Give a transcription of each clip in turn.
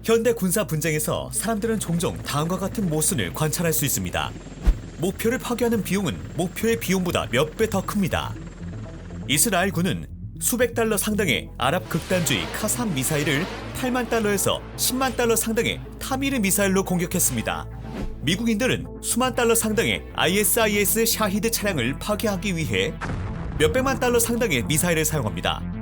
현대 군사 분쟁에서 사람들은 종종 다음과 같은 모순을 관찰할 수 있습니다. 목표를 파괴하는 비용은 목표의 비용보다 몇 배 더 큽니다. 이스라엘군은 수백 달러 상당의 아랍 극단주의 카삼 미사일을 8만 달러에서 10만 달러 상당의 타미르 미사일로 공격했습니다. 미국인들은 수만 달러 상당의 ISIS 샤히드 차량을 파괴하기 위해 몇백만 달러 상당의 미사일을 사용합니다.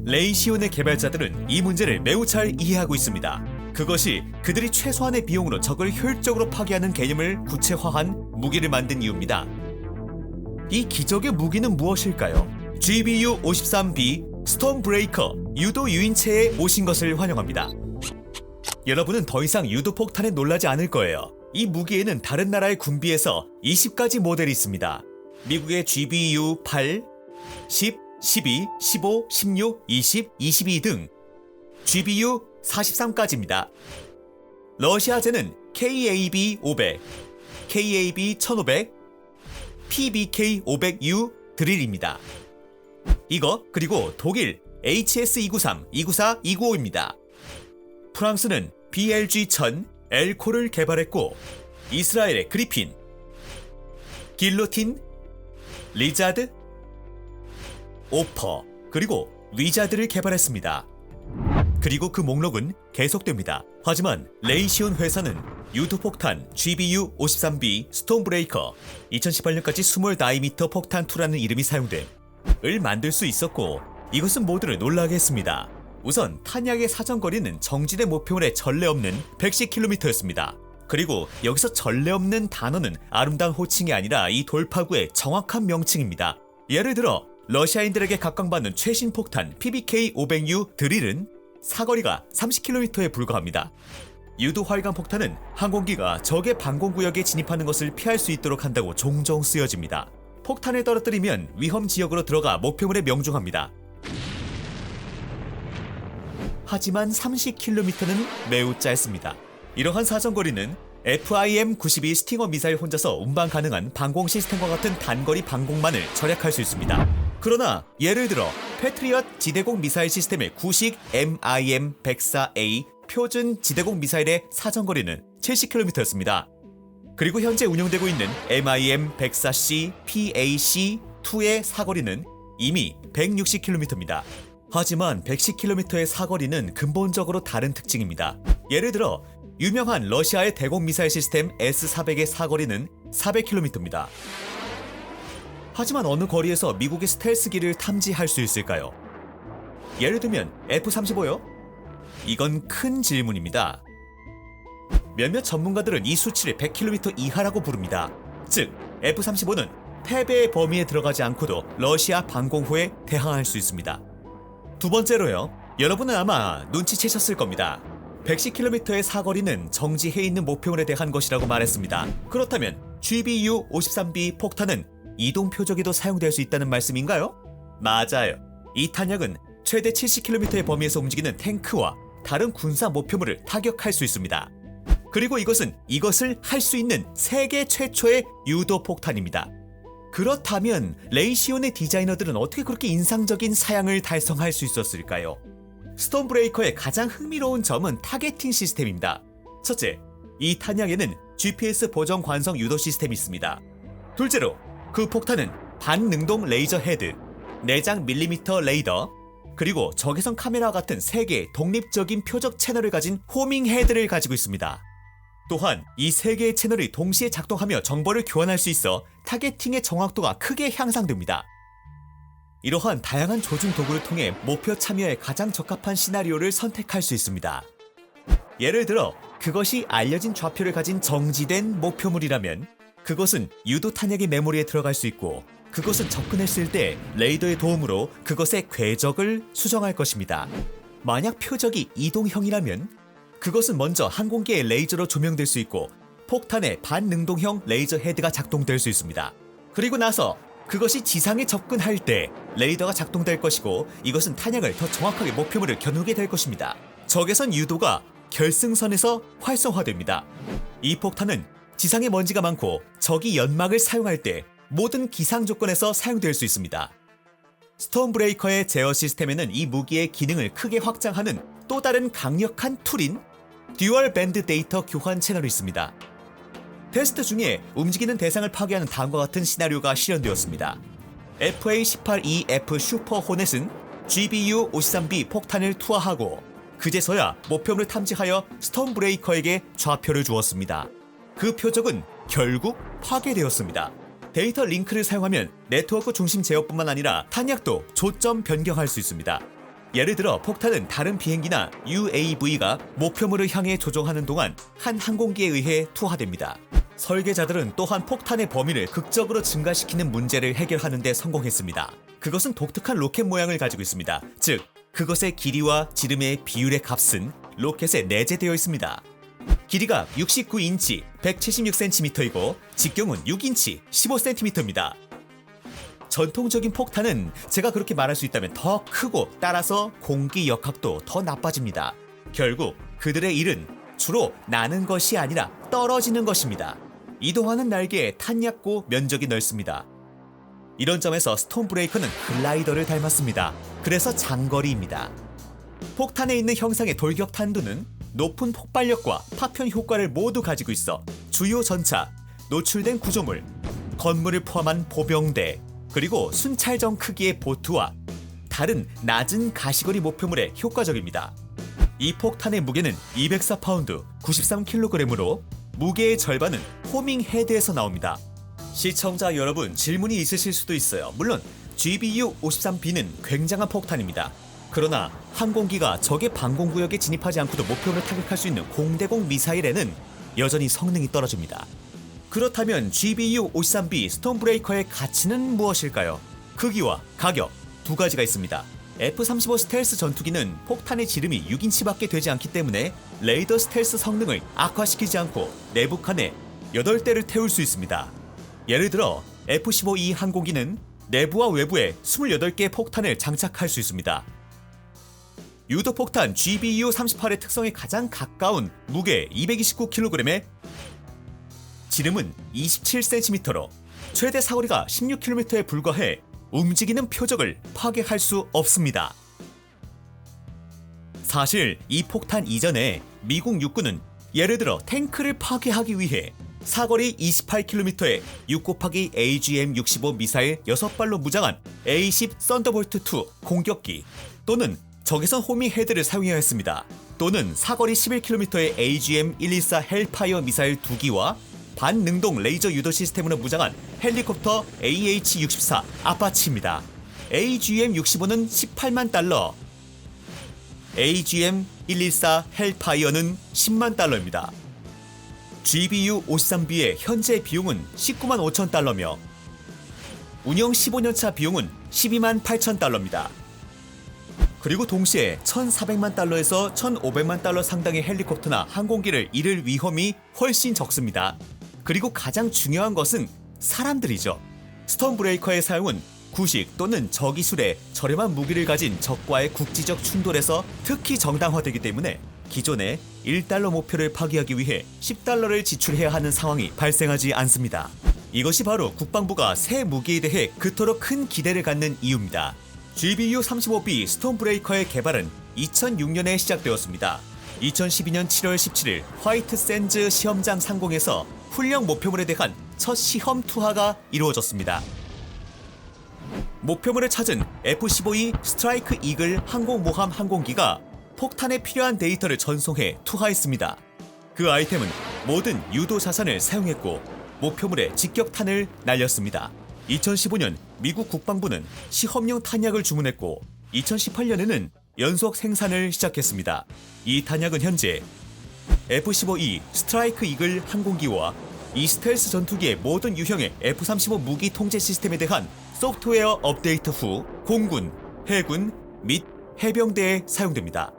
레이시온의 개발자들은 이 문제를 매우 잘 이해하고 있습니다. 그것이 그들이 최소한의 비용으로 적을 효율적으로 파괴하는 개념을 구체화한 무기를 만든 이유입니다. 이 기적의 무기는 무엇일까요? GBU-53B 스톰브레이커 유도 유인체에 오신 것을 환영합니다. 여러분은 더 이상 유도 폭탄에 놀라지 않을 거예요. 이 무기에는 다른 나라의 군비에서 20가지 모델이 있습니다. 미국의 GBU-8, 10, 12, 15, 16, 20, 22 등 GBU-43까지입니다. 러시아제는 KAB-500, KAB-1500, PBK-500U 드릴입니다. 이거 그리고 독일 HS-293, 294, 295입니다. 프랑스는 BLG-1000, 엘코를 개발했고 이스라엘의 그리핀, 길로틴, 리자드, 오퍼, 그리고 위자드를 개발했습니다. 그리고 그 목록은 계속됩니다. 하지만 레이시온 회사는 유도폭탄 GBU-53B 스톰브레이커 2018년까지 20다이미터 폭탄2라는 이름이 사용됨을 만들 수 있었고 이것은 모두를 놀라게 했습니다. 우선 탄약의 사정거리는 정지된 목표물에 전례 없는 110km였습니다. 그리고 여기서 전례 없는 단어는 아름다운 호칭이 아니라 이 돌파구의 정확한 명칭입니다. 예를 들어 러시아인들에게 각광받는 최신 폭탄 PBK-500U 드릴은 사거리가 30km에 불과합니다. 유도 활강 폭탄은 항공기가 적의 방공구역에 진입하는 것을 피할 수 있도록 한다고 종종 쓰여집니다. 폭탄을 떨어뜨리면 위험 지역으로 들어가 목표물에 명중합니다. 하지만 30km는 매우 짧습니다. 이러한 사정거리는 FIM-92 스팅어 미사일 혼자서 운반 가능한 방공 시스템과 같은 단거리 방공만을 절약할 수 있습니다. 그러나 예를 들어 패트리엇 지대공 미사일 시스템의 구식 MIM-104A 표준 지대공 미사일의 사정거리는 70km였습니다. 그리고 현재 운영되고 있는 MIM-104C PAC-2의 사거리는 이미 160km입니다. 하지만 110km의 사거리는 근본적으로 다른 특징입니다. 예를 들어 유명한 러시아의 대공 미사일 시스템 S-400의 사거리는 400km입니다. 하지만 어느 거리에서 미국의 스텔스기를 탐지할 수 있을까요? 예를 들면 F-35요? 이건 큰 질문입니다. 몇몇 전문가들은 이 수치를 100km 이하라고 부릅니다. 즉 F-35는 패배의 범위에 들어가지 않고도 러시아 방공호에 대항할 수 있습니다. 두 번째로요. 여러분은 아마 눈치채셨을 겁니다. 110km의 사거리는 정지해 있는 목표물에 대한 것이라고 말했습니다. 그렇다면 GBU-53B 폭탄은 이동 표적에도 사용될 수 있다는 말씀인가요? 맞아요. 이 탄약은 최대 70km의 범위에서 움직이는 탱크와 다른 군사 목표물을 타격할 수 있습니다. 그리고 이것을 할 수 있는 세계 최초의 유도 폭탄입니다. 그렇다면 레이시온의 디자이너들은 어떻게 그렇게 인상적인 사양을 달성할 수 있었을까요? 스톰브레이커의 가장 흥미로운 점은 타겟팅 시스템입니다. 첫째, 이 탄약에는 GPS 보정 관성 유도 시스템이 있습니다. 둘째로, 그 폭탄은 반능동 레이저 헤드, 내장 밀리미터 레이더, 그리고 적외선 카메라와 같은 3개의 독립적인 표적 채널을 가진 호밍 헤드를 가지고 있습니다. 또한 이 3개의 채널이 동시에 작동하며 정보를 교환할 수 있어 타겟팅의 정확도가 크게 향상됩니다. 이러한 다양한 조준 도구를 통해 목표 참여에 가장 적합한 시나리오를 선택할 수 있습니다. 예를 들어 그것이 알려진 좌표를 가진 정지된 목표물이라면 그것은 유도 탄약의 메모리에 들어갈 수 있고 그것은 접근했을 때 레이더의 도움으로 그것의 궤적을 수정할 것입니다. 만약 표적이 이동형이라면 그것은 먼저 항공기의 레이저로 조명될 수 있고 폭탄의 반능동형 레이저 헤드가 작동될 수 있습니다. 그리고 나서 그것이 지상에 접근할 때 레이더가 작동될 것이고 이것은 탄약을 더 정확하게 목표물을 겨누게 될 것입니다. 적외선 유도가 결승선에서 활성화됩니다. 이 폭탄은 지상에 먼지가 많고 적이 연막을 사용할 때 모든 기상 조건에서 사용될 수 있습니다. 스톰브레이커의 제어 시스템에는 이 무기의 기능을 크게 확장하는 또 다른 강력한 툴인 듀얼 밴드 데이터 교환 채널이 있습니다. 테스트 중에 움직이는 대상을 파괴하는 다음과 같은 시나리오가 실현되었습니다. FA-18EF 슈퍼 호넷은 GBU-53B 폭탄을 투하하고 그제서야 목표물을 탐지하여 스톰브레이커에게 좌표를 주었습니다. 그 표적은 결국 파괴되었습니다. 데이터 링크를 사용하면 네트워크 중심 제어뿐만 아니라 탄약도 조점 변경할 수 있습니다. 예를 들어 폭탄은 다른 비행기나 UAV가 목표물을 향해 조종하는 동안 한 항공기에 의해 투하됩니다. 설계자들은 또한 폭탄의 범위를 극적으로 증가시키는 문제를 해결하는 데 성공했습니다. 그것은 독특한 로켓 모양을 가지고 있습니다. 즉, 그것의 길이와 지름의 비율의 값은 로켓에 내재되어 있습니다. 길이가 69인치 176cm이고 직경은 6인치 15cm입니다. 전통적인 폭탄은 제가 그렇게 말할 수 있다면 더 크고 따라서 공기 역학도 더 나빠집니다. 결국 그들의 일은 주로 나는 것이 아니라 떨어지는 것입니다. 이동하는 날개에 탄약고 면적이 넓습니다. 이런 점에서 스톰브레이커는 글라이더를 닮았습니다. 그래서 장거리입니다. 폭탄에 있는 형상의 돌격 탄두는 높은 폭발력과 파편 효과를 모두 가지고 있어 주요 전차, 노출된 구조물, 건물을 포함한 보병대, 그리고 순찰정 크기의 보트와 다른 낮은 가시거리 목표물에 효과적입니다. 이 폭탄의 무게는 204파운드, 93kg으로 무게의 절반은 호밍 헤드에서 나옵니다. 시청자 여러분, 질문이 있으실 수도 있어요. 물론 GBU-53B는 굉장한 폭탄입니다. 그러나 항공기가 적의 방공구역에 진입하지 않고도 목표를 타격할 수 있는 공대공 미사일에는 여전히 성능이 떨어집니다. 그렇다면 GBU-53B 스톰브레이커의 가치는 무엇일까요? 크기와 가격 두 가지가 있습니다. F-35 스텔스 전투기는 폭탄의 지름이 6인치밖에 되지 않기 때문에 레이더 스텔스 성능을 악화시키지 않고 내부 칸에 8대를 태울 수 있습니다. 예를 들어 F-15E 항공기는 내부와 외부에 28개의 폭탄을 장착할 수 있습니다. 유도폭탄 GBU-38의 특성에 가장 가까운 무게 229kg에 지름은 27cm로 최대 사거리가 16km에 불과해 움직이는 표적을 파괴할 수 없습니다. 사실 이 폭탄 이전에 미국 육군은 예를 들어 탱크를 파괴하기 위해 사거리 28km의 6-AGM-65 미사일 6발로 무장한 A-10 썬더볼트2 공격기 또는 적외선 호밍 헤드를 사용해야 했습니다. 또는 사거리 11km의 AGM-114 헬파이어 미사일 2기와 반능동 레이저 유도 시스템으로 무장한 헬리콥터 AH-64 아파치입니다. AGM-65는 18만 달러, AGM-114 헬파이어는 10만 달러입니다. GBU-53B의 현재 비용은 19만 5천 달러며 운영 15년차 비용은 12만 8천 달러입니다. 그리고 동시에 1,400만 달러에서 1,500만 달러 상당의 헬리콥터나 항공기를 잃을 위험이 훨씬 적습니다. 그리고 가장 중요한 것은 사람들이죠. 스톰브레이커의 사용은 구식 또는 저기술의 저렴한 무기를 가진 적과의 국지적 충돌에서 특히 정당화되기 때문에 기존의 1달러 목표를 파괴하기 위해 10달러를 지출해야 하는 상황이 발생하지 않습니다. 이것이 바로 국방부가 새 무기에 대해 그토록 큰 기대를 갖는 이유입니다. GBU-35B 스톰브레이커의 개발은 2006년에 시작되었습니다. 2012년 7월 17일 화이트 샌즈 시험장 상공에서 훈련 목표물에 대한 첫 시험 투하가 이루어졌습니다. 목표물을 찾은 F-15E 스트라이크 이글 항공모함 항공기가 폭탄에 필요한 데이터를 전송해 투하했습니다. 그 아이템은 모든 유도 자산을 사용했고 목표물에 직격탄을 날렸습니다. 2015년 미국 국방부는 시험용 탄약을 주문했고 2018년에는 연속 생산을 시작했습니다. 이 탄약은 현재 F-15E 스트라이크 이글 항공기와 이 스텔스 전투기의 모든 유형의 F-35 무기 통제 시스템에 대한 소프트웨어 업데이트 후 공군, 해군 및 해병대에 사용됩니다.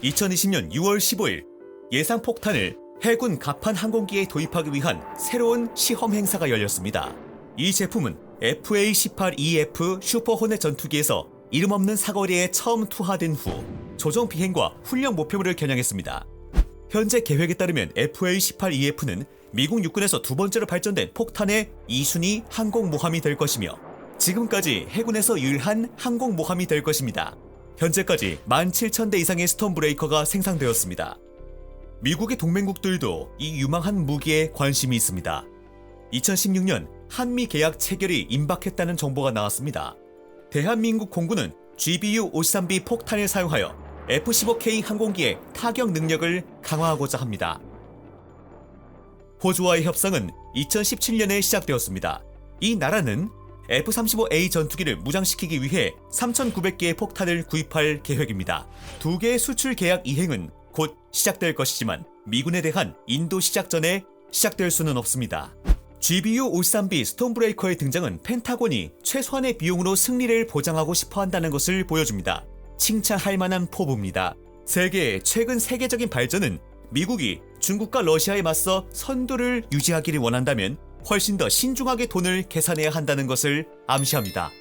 2020년 6월 15일 예상 폭탄을 해군 갑판 항공기에 도입하기 위한 새로운 시험 행사가 열렸습니다. 이 제품은 FA-18EF 슈퍼 호넷 전투기에서 이름 없는 사거리에 처음 투하된 후 조정 비행과 훈련 목표물을 겨냥했습니다. 현재 계획에 따르면 FA-18EF는 미국 육군에서 두 번째로 발전된 폭탄의 2순위 항공모함이 될 것이며 지금까지 해군에서 유일한 항공모함이 될 것입니다. 현재까지 17,000대 이상의 스톰브레이커가 생산되었습니다. 미국의 동맹국들도 이 유망한 무기에 관심이 있습니다. 2016년 한미 계약 체결이 임박했다는 정보가 나왔습니다. 대한민국 공군은 GBU-53B 폭탄을 사용하여 F-15K 항공기의 타격 능력을 강화하고자 합니다. 호주와의 협상은 2017년에 시작되었습니다. 이 나라는 F-35A 전투기를 무장시키기 위해 3,900개의 폭탄을 구입할 계획입니다. 두 개의 수출 계약 이행은 곧 시작될 것이지만 미군에 대한 인도 시작전에 시작될 수는 없습니다. GBU-53B 스톰브레이커의 등장은 펜타곤이 최소한의 비용으로 승리를 보장하고 싶어 한다는 것을 보여줍니다. 칭찬할 만한 포부입니다. 세계의 최근 세계적인 발전은 미국이 중국과 러시아에 맞서 선두를 유지하기를 원한다면 훨씬 더 신중하게 돈을 계산해야 한다는 것을 암시합니다.